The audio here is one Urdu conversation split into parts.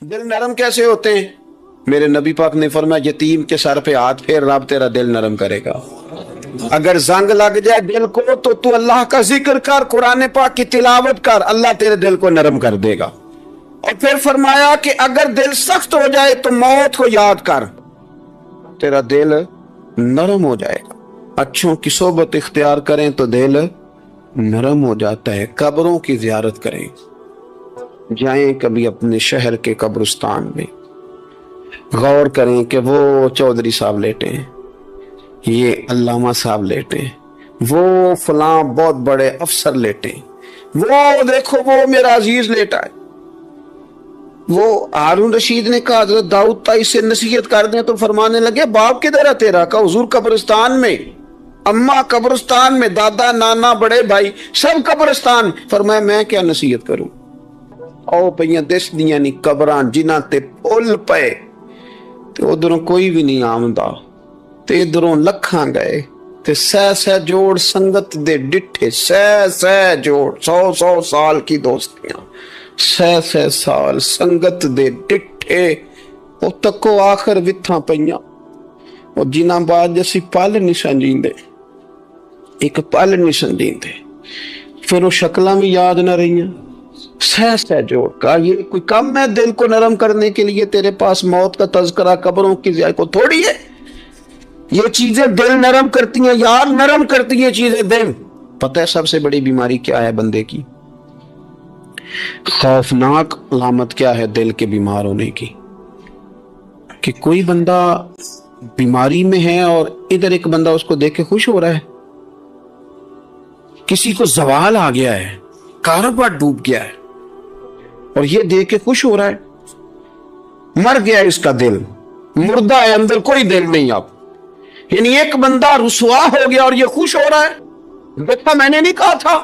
دل نرم کیسے ہوتے ہیں؟ میرے نبی پاک نے فرمایا یتیم کے سر پہ ہاتھ پھیر، رب تیرا دل نرم کرے گا۔ اگر زنگ لگ جائے دل کو تو اللہ کا ذکر کر، قرآن پاک کی تلاوت کر، اللہ تیرے دل کو نرم کر دے گا۔ اور پھر فرمایا کہ اگر دل سخت ہو جائے تو موت کو یاد کر، تیرا دل نرم ہو جائے گا۔ اچھوں کی صحبت اختیار کریں تو دل نرم ہو جاتا ہے۔ قبروں کی زیارت کریں، جائیں کبھی اپنے شہر کے قبرستان میں، غور کریں کہ وہ چودھری صاحب لیٹے ہیں، یہ علامہ صاحب لیٹے ہیں، وہ فلاں بہت بڑے افسر لیٹے ہیں، وہ دیکھو وہ میرا عزیز لیٹا ہے۔ وہ ہارون رشید نے کہا حضرت داؤد تائی سے نصیحت کر دیں، تو فرمانے لگے باپ کدھر ہے تیرا؟ کہا حضور قبرستان میں، اماں قبرستان میں، دادا نانا بڑے بھائی سب قبرستان۔ فرمایا میں کیا نصیحت کروں؟ او پہیاں دس دیاں نہیں قبران جنہ تے پھول پے، تے ادھروں کوئی بھی نہیں آمدہ، تے ادھروں لکھاں گئے، تے سہ جوڑ سنگت دے ڈٹھے، سہ جوڑ 100 سال کی دوستیاں، سہ سال سنگت دے ڈٹھے، او تکو آخر وتھاں پہیاں، او جنہ بعد جیسی پل نہیں سنجیندے، ایک پل نہیں سنجیندے، پھر وہ شکلاں بھی یاد نہ رہیاں۔ سہ جوڑ کا یہ کوئی کم ہے دل کو نرم کرنے کے لیے؟ تیرے پاس موت کا تذکرہ، قبروں کی زیارت کو تھوڑی ہے؟ یہ چیزیں دل نرم کرتی ہیں یار، نرم کرتی ہیں چیزیں دل۔ پتہ ہے سب سے بڑی بیماری کیا ہے بندے کی؟ خوفناک علامت کیا ہے دل کے بیمار ہونے کی؟ کہ کوئی بندہ بیماری میں ہے اور ادھر ایک بندہ اس کو دیکھ کے خوش ہو رہا ہے، کسی کو زوال آ گیا ہے، کاروبار ڈوب گیا ہے اور یہ دیکھ کے خوش ہو رہا ہے۔ مر گیا اس کا دل، مردہ ہے، اندر کوئی دل نہیں اب۔ یعنی ایک بندہ رسوا ہو گیا اور یہ خوش ہو رہا ہے، دیکھا میں نے نہیں کہا تھا۔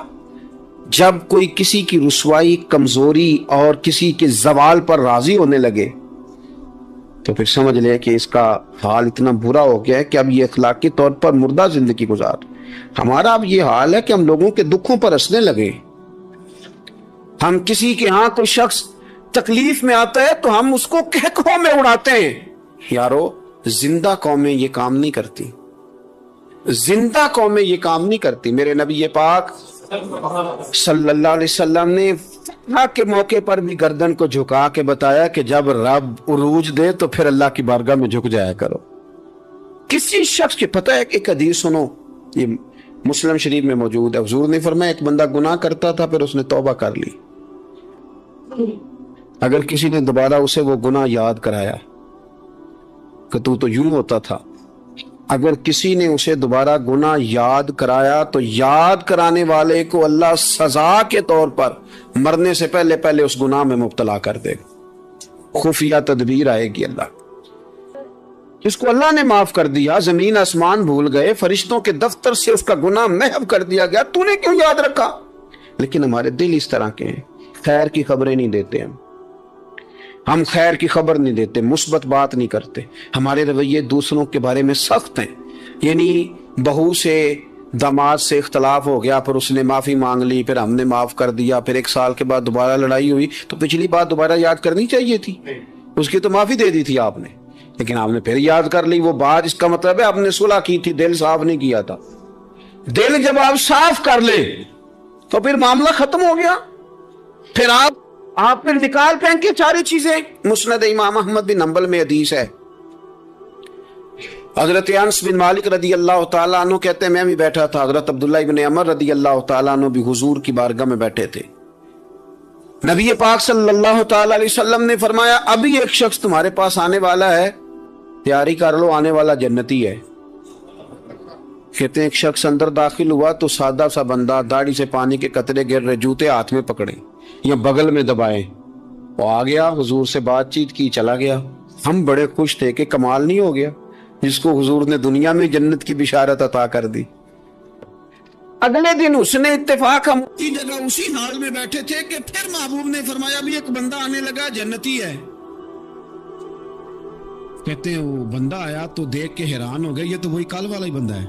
جب کوئی کسی کی رسوائی، کمزوری اور کسی کے زوال پر راضی ہونے لگے تو پھر سمجھ لے کہ اس کا حال اتنا برا ہو گیا ہے کہ اب یہ اخلاقی طور پر مردہ زندگی گزار۔ ہمارا اب یہ حال ہے کہ ہم لوگوں کے دکھوں پر ہنسنے لگے۔ ہم کسی کے ہاں کوئی شخص تکلیف میں آتا ہے تو ہم اس کو کہکوں میں اڑاتے ہیں۔ یارو زندہ قومیں یہ کام نہیں کرتی، زندہ قومیں یہ کام نہیں کرتی۔ میرے نبی پاک صلی اللہ علیہ وسلم نے فتح کے موقع پر بھی گردن کو جھکا کے بتایا کہ جب رب عروج دے تو پھر اللہ کی بارگاہ میں جھک جایا کرو۔ کسی شخص کے پتہ ہے کہ ایک حدیث سنو، یہ مسلم شریف میں موجود ہے، حضور نے فرمایا ایک بندہ گناہ کرتا تھا پھر اس نے توبہ کر لی، اگر کسی نے دوبارہ اسے وہ گناہ یاد کرایا کہ تو یوں ہوتا تھا، اگر کسی نے اسے دوبارہ گناہ یاد کرایا تو یاد کرانے والے کو اللہ سزا کے طور پر مرنے سے پہلے پہلے اس گناہ میں مبتلا کر دے گا۔ خفیہ تدبیر آئے گی اللہ، جس کو اللہ نے معاف کر دیا، زمین آسمان بھول گئے، فرشتوں کے دفتر سے اس کا گناہ محو کر دیا گیا، تو نے کیوں یاد رکھا؟ لیکن ہمارے دل اس طرح کے ہیں، خیر کی خبریں نہیں دیتے، ہم خیر کی خبر نہیں دیتے، مثبت بات نہیں کرتے، ہمارے رویے دوسروں کے بارے میں سخت ہیں۔ یعنی بہو سے داماد سے اختلاف ہو گیا، پھر اس نے معافی مانگ لی، پھر ہم نے معاف کر دیا، پھر 1 سال کے بعد دوبارہ لڑائی ہوئی تو پچھلی بات دوبارہ یاد کرنی چاہیے تھی، اس کی تو معافی دے دی تھی آپ نے، لیکن آپ نے پھر یاد کر لی وہ بات۔ اس کا مطلب ہے آپ نے صلح کی تھی، دل صاف نہیں کیا تھا۔ دل جب آپ صاف کر لیں تو پھر معاملہ ختم ہو گیا، پھر آپ پھر نکال پھینک کے ساری چیزیں۔ مسند امام احمد بن حنبل میں حدیث ہے، حضرت انس بن مالک رضی اللہ تعالیٰ عنہ کہتے ہیں میں بھی بیٹھا تھا، حضرت عبداللہ ابن عمر رضی اللہ تعالیٰ عنہ بھی حضور کی بارگاہ میں بیٹھے تھے۔ نبی پاک صلی اللہ تعالیٰ علیہ وسلم نے فرمایا ابھی ایک شخص تمہارے پاس آنے والا ہے، تیاری کر لو، آنے والا جنتی ہے۔ کہتے ہیں ایک شخص اندر داخل ہوا تو سادہ سا بندہ، داڑھی سے پانی کے قطرے گر رہے، جوتے ہاتھ میں پکڑے یا بغل میں دبائے، وہ آ گیا، حضور سے بات چیت کی، چلا گیا۔ ہم بڑے خوش تھے کہ کمال نہیں ہو گیا، جس کو حضور نے دنیا میں جنت کی بشارت عطا کر دی۔ اگلے دن اس نے اتفاق، ہم اسی جگہ اسی حال میں بیٹھے تھے کہ پھر محبوب نے فرمایا بھی ایک بندہ آنے لگا جنتی ہے۔ کہتے ہیں وہ بندہ آیا تو دیکھ کے حیران ہو گیا، یہ تو وہی کل والا ہی بندہ ہے۔